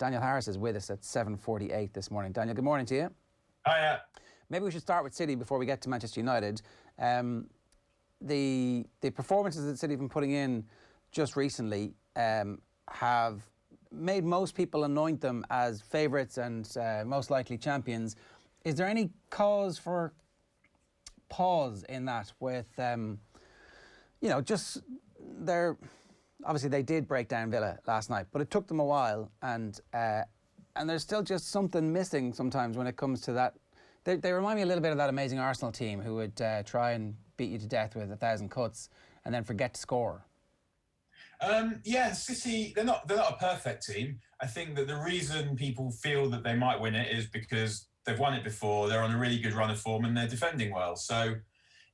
Daniel Harris is with us at 7:48 this morning. Daniel, good morning to you. Hiya. Maybe we should start with City before we get to Manchester United. The performances that City have been putting in just recently have made most people anoint them as favourites and most likely champions. Is there any cause for pause in that with, just obviously they did break down Villa last night, but it took them a while, and there's still just something missing sometimes when it comes to that. They remind me a little bit of that amazing Arsenal team who would try and beat you to death with 1,000 cuts and then forget to score. Yeah, City, they're not a perfect team. I think that the reason people feel that they might win it is because they've won it before, they're on a really good run of form and they're defending well. So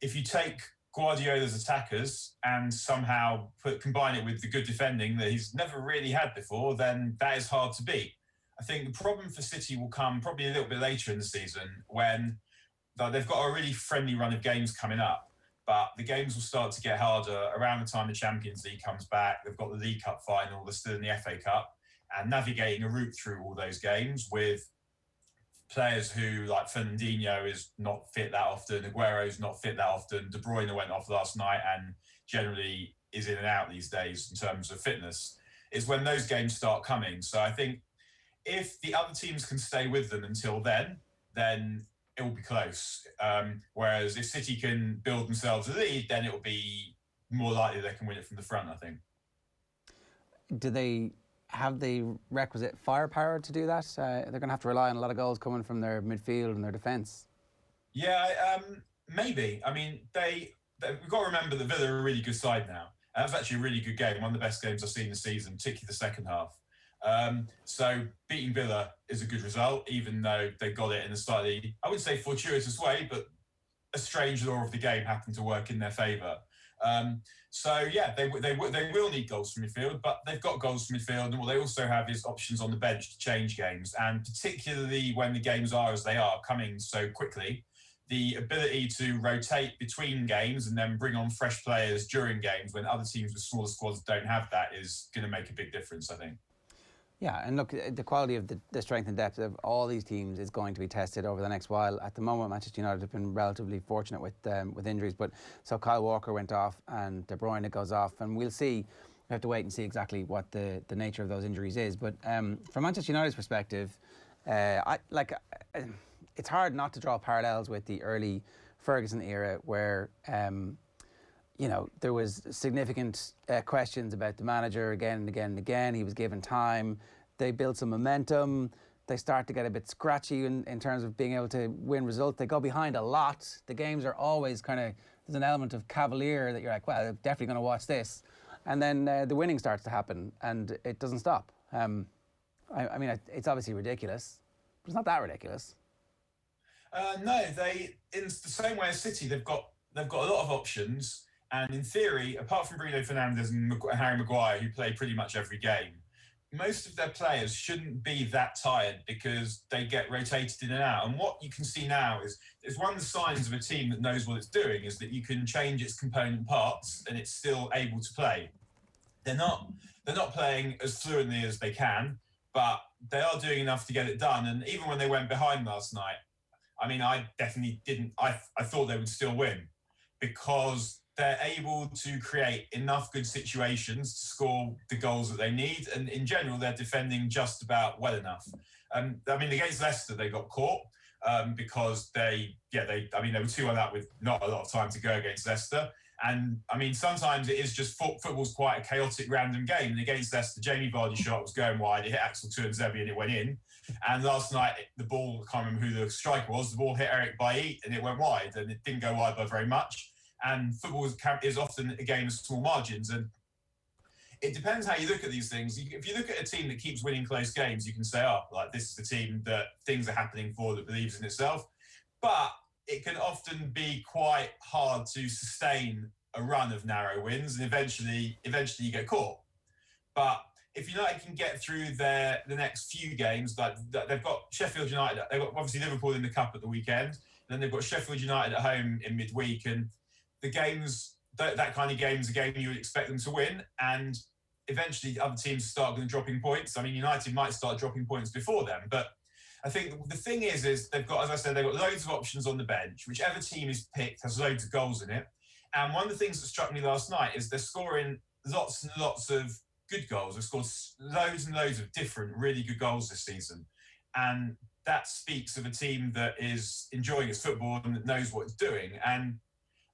if you take Guardiola's attackers and somehow combine it with the good defending that he's never really had before, then that is hard to beat. I think the problem for City will come probably a little bit later in the season when they've got a really friendly run of games coming up, but the games will start to get harder around the time the Champions League comes back. They've got the League Cup final, they're still in the FA Cup, and navigating a route through all those games with players who, like Fernandinho, is not fit that often, Aguero's not fit that often, De Bruyne went off last night and generally is in and out these days in terms of fitness, is when those games start coming. So I think if the other teams can stay with them until then it will be close. Whereas if City can build themselves a lead, then it will be more likely they can win it from the front, I think. Do they have the requisite firepower to do that? They're going to have to rely on a lot of goals coming from their midfield and their defence. Yeah, maybe. I mean, we've got to remember that Villa are a really good side now. That was actually a really good game, one of the best games I've seen this season, particularly the second half. So beating Villa is a good result, even though they got it in a slightly, I wouldn't say fortuitous way, but a strange law of the game happened to work in their favour. So yeah, they will need goals from midfield, but they've got goals from midfield, and what they also have is options on the bench to change games, and particularly when the games are as they are coming so quickly, the ability to rotate between games and then bring on fresh players during games when other teams with smaller squads don't have that is going to make a big difference, I think. Yeah, and look, the quality of the strength and depth of all these teams is going to be tested over the next while. At the moment, Manchester United have been relatively fortunate with injuries, but so Kyle Walker went off and De Bruyne goes off, and we'll see. We have to wait and see exactly what the nature of those injuries is. But from Manchester United's perspective, it's hard not to draw parallels with the early Ferguson era where there was significant questions about the manager again and again and again. He was given time. They built some momentum. They start to get a bit scratchy in terms of being able to win results. They go behind a lot. The games are always there's an element of cavalier that you're like, well, I'm definitely going to watch this. And then the winning starts to happen and it doesn't stop. I mean, it's obviously ridiculous, but it's not that ridiculous. No, in the same way as City, they've got a lot of options. And in theory, apart from Bruno Fernandes and Harry Maguire, who play pretty much every game, most of their players shouldn't be that tired because they get rotated in and out. And what you can see now is one of the signs of a team that knows what it's doing is that you can change its component parts and it's still able to play. They're not playing as fluently as they can, but they are doing enough to get it done. And even when they went behind last night, I mean, I definitely didn't. I thought they would still win because they're able to create enough good situations to score the goals that they need. And in general, they're defending just about well enough. I mean, against Leicester, they got caught because they were 2-1 up with not a lot of time to go against Leicester. And I mean, sometimes it is just football's quite a chaotic, random game. And against Leicester, Jamie Vardy's shot was going wide. It hit Axel Tuanzebe and it went in. And last night, the ball, I can't remember who the striker was, the ball hit Eric Bailly and it went wide. And it didn't go wide by very much. And football is often a game of small margins. And it depends how you look at these things. If you look at a team that keeps winning close games, you can say, oh, like this is the team that things are happening for, that believes in itself. But it can often be quite hard to sustain a run of narrow wins, and eventually you get caught. But if United can get through the next few games, like they've got Sheffield United, they've got obviously Liverpool in the Cup at the weekend, then they've got Sheffield United at home in midweek, and the games, that kind of game is a game you would expect them to win. And eventually other teams start dropping points. I mean, United might start dropping points before them, but I think the thing is they've got, as I said, they've got loads of options on the bench. Whichever team is picked has loads of goals in it. And one of the things that struck me last night is they're scoring lots and lots of good goals. They've scored loads and loads of different, really good goals this season. And that speaks of a team that is enjoying its football and that knows what it's doing. And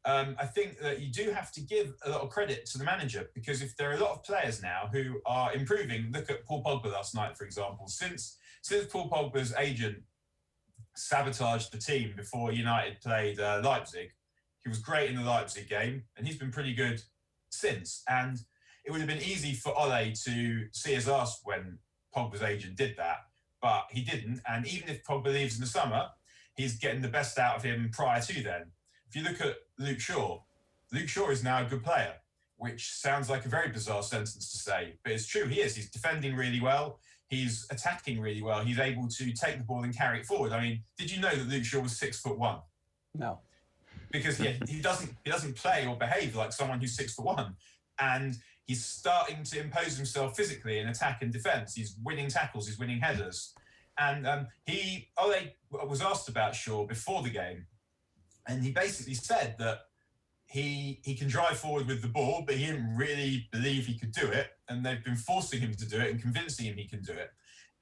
I think that you do have to give a lot of credit to the manager, because if there are a lot of players now who are improving, look at Paul Pogba last night, for example. Since Paul Pogba's agent sabotaged the team before United played Leipzig, he was great in the Leipzig game, and he's been pretty good since. And it would have been easy for Ole to see his ass when Pogba's agent did that, but he didn't. And even if Pogba leaves in the summer, he's getting the best out of him prior to then. If you look at Luke Shaw is now a good player, which sounds like a very bizarre sentence to say, but it's true. He is. He's defending really well. He's attacking really well. He's able to take the ball and carry it forward. I mean, did you know that Luke Shaw was 6'1"? No. Because he doesn't play or behave like someone who's 6'1", and he's starting to impose himself physically in attack and defence. He's winning tackles. He's winning headers. And Ole was asked about Shaw before the game, and he basically said that he can drive forward with the ball, but he didn't really believe he could do it. And they've been forcing him to do it and convincing him he can do it.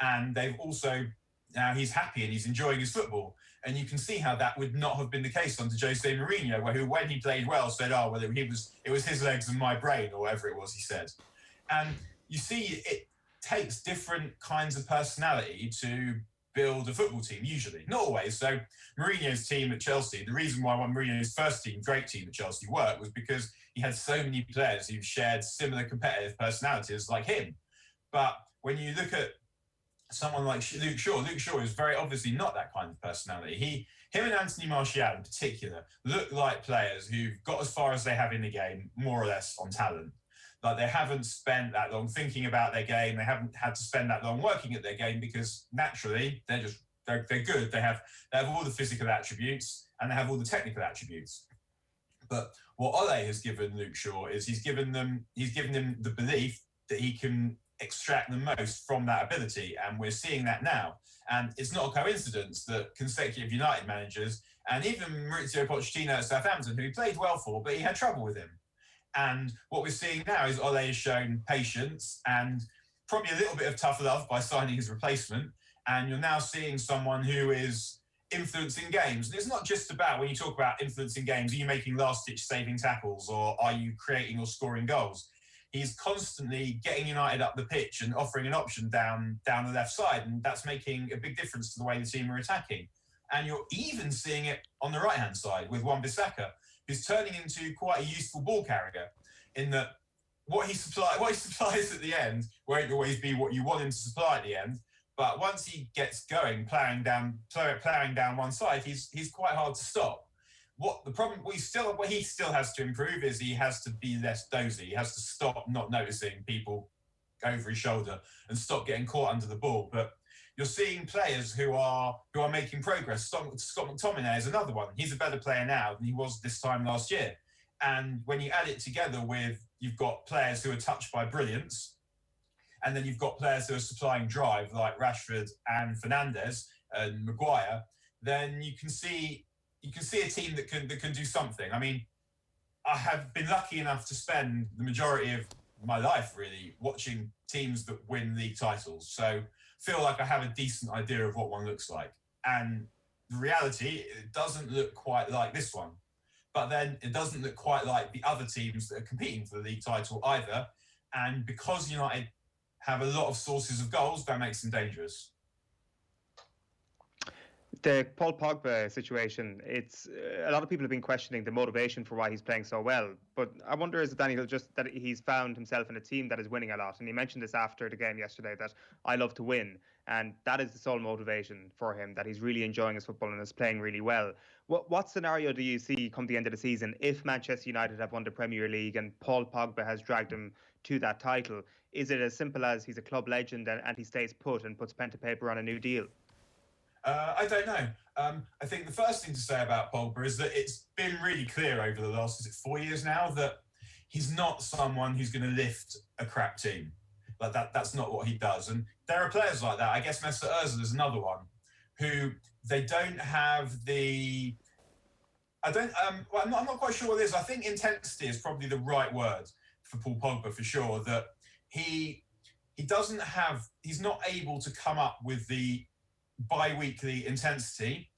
And they've also, now he's happy and he's enjoying his football. And you can see how that would not have been the case under Jose Mourinho, who, when he played well, said, "Oh, well, it was his legs and my brain," or whatever it was he said. And you see, it takes different kinds of personality to build a football team, usually. Not always. So Mourinho's team at Chelsea, the reason why Mourinho's first team, great team at Chelsea, worked was because he had so many players who shared similar competitive personalities like him. But when you look at someone like Luke Shaw is very obviously not that kind of personality. Him and Anthony Martial in particular look like players who've got as far as they have in the game, more or less, on talent. Like, they haven't spent that long thinking about their game. They haven't had to spend that long working at their game, because naturally they're good. They have all the physical attributes and they have all the technical attributes. But what Ole has given Luke Shaw is he's given him the belief that he can extract the most from that ability, and we're seeing that now. And it's not a coincidence that consecutive United managers, and even Mauricio Pochettino at Southampton, who he played well for, but he had trouble with him. And what we're seeing now is Ole has shown patience and probably a little bit of tough love by signing his replacement. And you're now seeing someone who is influencing games. And it's not just about, when you talk about influencing games, are you making last-ditch saving tackles, or are you creating or scoring goals? He's constantly getting United up the pitch and offering an option down the left side, and that's making a big difference to the way the team are attacking. And you're even seeing it on the right-hand side with Wan-Bissaka, who's turning into quite a useful ball carrier, in that what he supplies at the end won't always be what you want him to supply at the end. But once he gets going, ploughing down one side, he's quite hard to stop. What he still has to improve is he has to be less dozy. He has to stop not noticing people over his shoulder and stop getting caught under the ball. But you're seeing players who are making progress. Scott McTominay is another one. He's a better player now than he was this time last year. And when you add it together with, you've got players who are touched by brilliance, and then you've got players who are supplying drive like Rashford and Fernandes and Maguire, then you can see a team that can do something. I mean, I have been lucky enough to spend the majority of my life really watching teams that win league titles. So feel like I have a decent idea of what one looks like. And the reality, it doesn't look quite like this one. But then it doesn't look quite like the other teams that are competing for the league title either. And because United have a lot of sources of goals, that makes them dangerous. The Paul Pogba situation, it's a lot of people have been questioning the motivation for why he's playing so well. But I wonder, is it, Daniel, just that he's found himself in a team that is winning a lot? And he mentioned this after the game yesterday, that I love to win. And that is the sole motivation for him, that he's really enjoying his football and is playing really well. What scenario do you see come the end of the season if Manchester United have won the Premier League and Paul Pogba has dragged him to that title? Is it as simple as he's a club legend and he stays put and puts pen to paper on a new deal? I don't know. I think the first thing to say about Pogba is that it's been really clear over the last, 4 years now, that he's not someone who's going to lift a crap team. Like that's not what he does. And there are players like that. I guess Mesut Ozil is another one who they don't have the. Well, I'm not quite sure what it is. I think intensity is probably the right word for Paul Pogba for sure. That he doesn't have. He's not able to come up with the bi-weekly intensity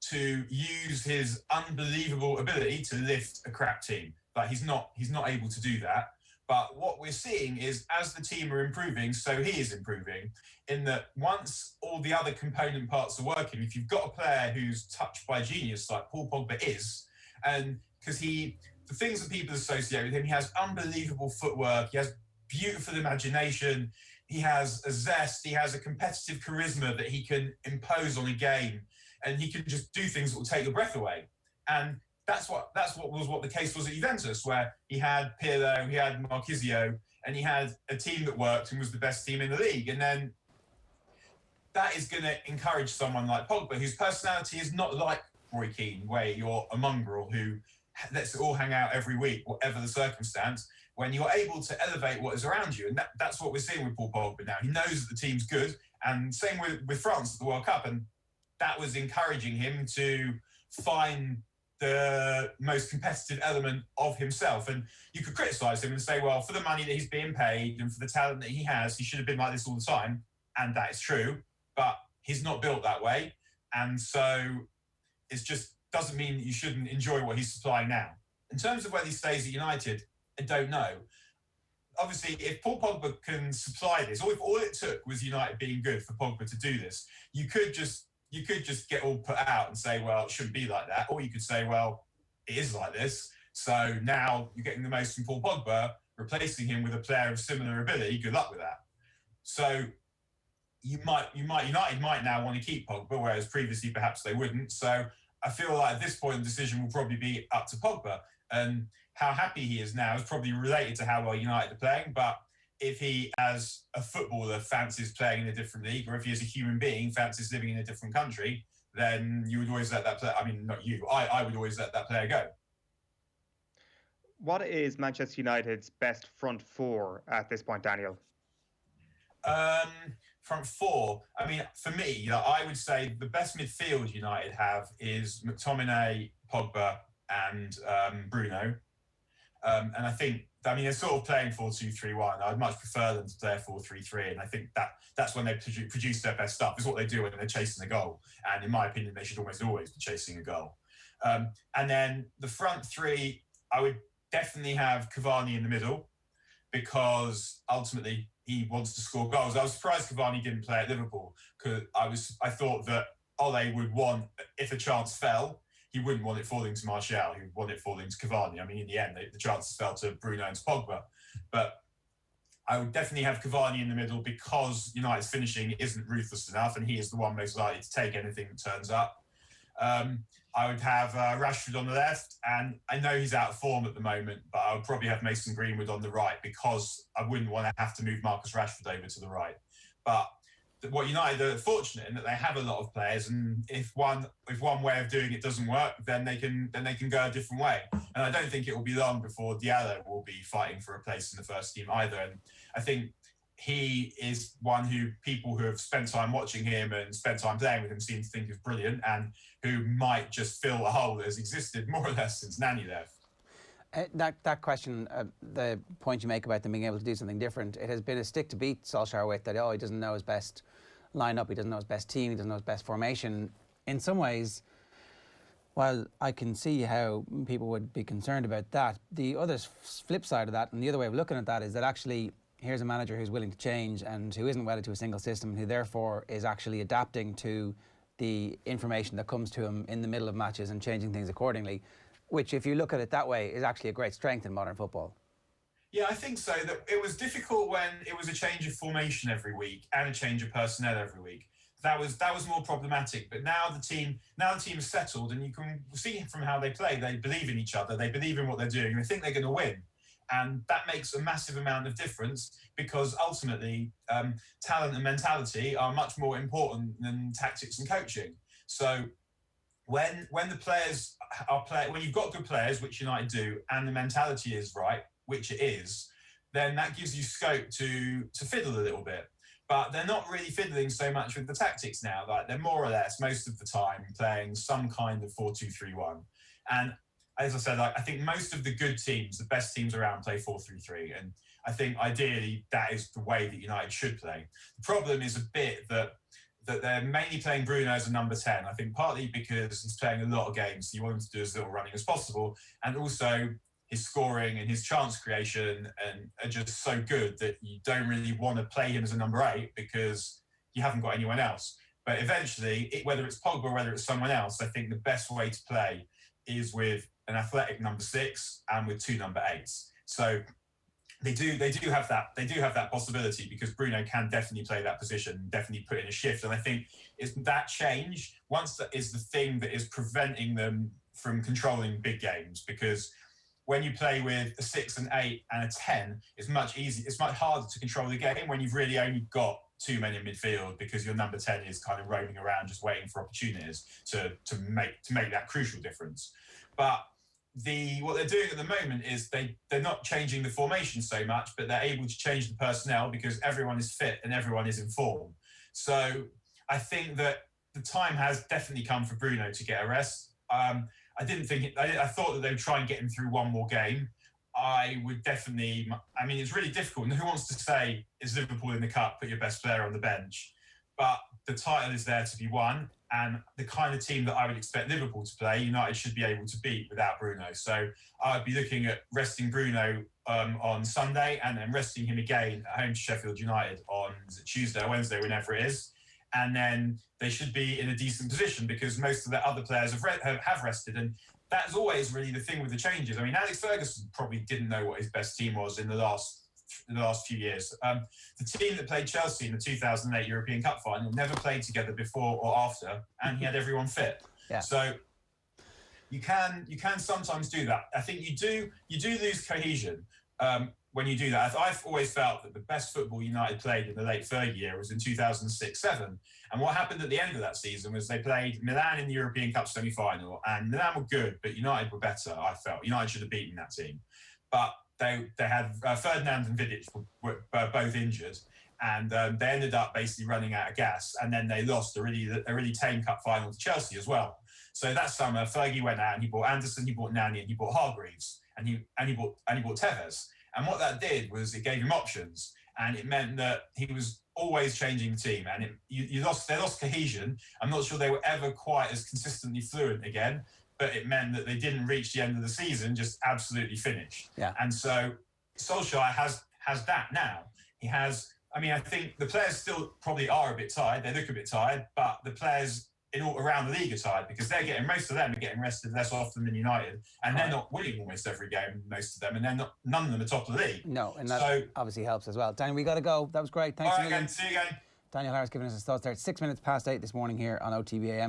to use his unbelievable ability to lift a crap team. But he's not able to do that. But what we're seeing is as the team are improving, so he is improving in that once all the other component parts are working, if you've got a player who's touched by genius like Paul Pogba is, and because the things that people associate with him, he has unbelievable footwork, he has beautiful imagination, he has a zest, he has a competitive charisma that he can impose on a game, and he can just do things that will take your breath away. And that's what the case was at Juventus, where he had Pirlo, he had Marchisio, and he had a team that worked and was the best team in the league. And then that is going to encourage someone like Pogba, whose personality is not like Roy Keane, where you're a mongrel who lets it all hang out every week, whatever the circumstance, when you're able to elevate what is around you. And that's what we're seeing with Paul Pogba now. He knows that the team's good, and same with France at the World Cup. And that was encouraging him to find the most competitive element of himself. And you could criticise him and say, well, for the money that he's being paid and for the talent that he has, he should have been like this all the time. And that is true, but he's not built that way. And so it just doesn't mean that you shouldn't enjoy what he's supplying now. In terms of whether he stays at United, I don't know. Obviously, if Paul Pogba can supply this, or if all it took was United being good for Pogba to do this, you could just get all put out and say, well, it shouldn't be like that. Or you could say, well, it is like this. So now you're getting the most from Paul Pogba, replacing him with a player of similar ability. Good luck with that. So United might now want to keep Pogba, whereas previously perhaps they wouldn't. So I feel like at this point the decision will probably be up to Pogba. And how happy he is now is probably related to how well United are playing. But if he, as a footballer, fancies playing in a different league, or if he, as a human being, fancies living in a different country, then you would always let that player. I mean, not you. I would always let that player go. What is Manchester United's best front four at this point, Daniel? Front four. I mean, for me, I would say the best midfield United have is McTominay, Pogba, and Bruno. And I think, they're sort of playing 4-2-3-1. I'd much prefer them to play a 4-3-3. And I think that's when they produce their best stuff. It's what they do when they're chasing a goal. And in my opinion, they should almost always be chasing a goal. And then the front three, I would definitely have Cavani in the middle, because ultimately he wants to score goals. I was surprised Cavani didn't play at Liverpool, because I thought that Ole would want, if a chance fell, he wouldn't want it falling to Martial. He would want it falling to Cavani. I mean, in the end, the chances fell to Bruno and to Pogba. But I would definitely have Cavani in the middle, because United's finishing isn't ruthless enough, and he is the one most likely to take anything that turns up. I would have Rashford on the left, and I know he's out of form at the moment, but I would probably have Mason Greenwood on the right, because I wouldn't want to have to move Marcus Rashford over to the right. But what United are fortunate in that they have a lot of players, and if one way of doing it doesn't work, then they can go a different way. And I don't think it will be long before Diallo will be fighting for a place in the first team either. And I think he is one who people who have spent time watching him and spent time playing with him seem to think is brilliant, and who might just fill a hole that has existed more or less since Nani left. That question, the point you make about them being able to do something different, it has been a stick to beat Solskjaer with, that he doesn't know his best lineup, he doesn't know his best team, he doesn't know his best formation. In some ways, while I can see how people would be concerned about that, the other flip side of that, and the other way of looking at that, is that actually here's a manager who's willing to change and who isn't wedded to a single system, and who therefore is actually adapting to the information that comes to him in the middle of matches and changing things accordingly, which, if you look at it that way, is actually a great strength in modern football. Yeah, I think so. That it was difficult when it was a change of formation every week and a change of personnel every week. That was more problematic. But now the team is settled, and you can see from how they play, they believe in each other, they believe in what they're doing, and they think they're going to win. And that makes a massive amount of difference, because ultimately talent and mentality are much more important than tactics and coaching. So when the players are when you've got good players, which United do, and the mentality is right, which it is, then that gives you scope to fiddle a little bit. But they're not really fiddling so much with the tactics now. Like, they're more or less most of the time playing some kind of 4-2-3-1. And as I said, like, I think most of the good teams, the best teams around, play 4-3-3. And I think ideally that is the way that United should play. The problem is a bit that they're mainly playing Bruno as a number 10. I think partly because he's playing a lot of games, so you want him to do as little running as possible. And also his scoring and his chance creation and are just so good that you don't really want to play him as a number 8 because you haven't got anyone else. But eventually, whether it's Pogba or whether it's someone else, I think the best way to play is with an athletic number 6 and with 2 number 8s. So they do have that possibility, because Bruno can definitely play that position, definitely put in a shift. And I think it's that change, once that is the thing that is preventing them from controlling big games, because when you play with a 6, an 8 and a 10, it's much harder to control the game when you've really only got 2 men in midfield, because your number 10 is kind of roaming around just waiting for opportunities to make that crucial difference. But what they're doing at the moment is they're not changing the formation so much, but they're able to change the personnel because everyone is fit and everyone is in form. So I think that the time has definitely come for Bruno to get a rest. I thought that they would try and get him through one more game. It's really difficult. And who wants to say, is Liverpool in the cup, put your best player on the bench? But the title is there to be won. And the kind of team that I would expect Liverpool to play, United should be able to beat without Bruno. So I'd be looking at resting Bruno on Sunday, and then resting him again at home to Sheffield United on Tuesday or Wednesday, whenever it is. And then they should be in a decent position, because most of the other players have rested. And that's always really the thing with the changes. I mean, Alex Ferguson probably didn't know what his best team was in the last few years. The team that played Chelsea in the 2008 European Cup final never played together before or after, and he had everyone fit. Yeah. So you can sometimes do that. I think you do lose cohesion when you do that. I've always felt that the best football United played in the late third year was in 2006-07. And what happened at the end of that season was they played Milan in the European Cup semi-final, and Milan were good, but United were better, I felt. United should have beaten that team. But they had Ferdinand and Vidic were both injured, and they ended up basically running out of gas, and then they lost a really tame cup final to Chelsea as well. So that summer, Fergie went out and he bought Anderson, he bought Nani, and he bought Hargreaves, and he bought Tevez. And what that did was it gave him options, and it meant that he was always changing the team, and they lost cohesion. I'm not sure they were ever quite as consistently fluent again, but it meant that they didn't reach the end of the season just absolutely finished. Yeah. And so Solskjaer has that now. He has, I think the players still probably are a bit tired. They look a bit tired, but the players around the league are tired, because most of them are getting rested less often than United, and they're not winning almost every game, most of them, and none of them are top of the league. No, and that obviously helps as well. Daniel, we got to go. That was great. Thanks again. See you again. Daniel Harris giving us his thoughts there. It's 6 minutes past 8 this morning here on OTB AM.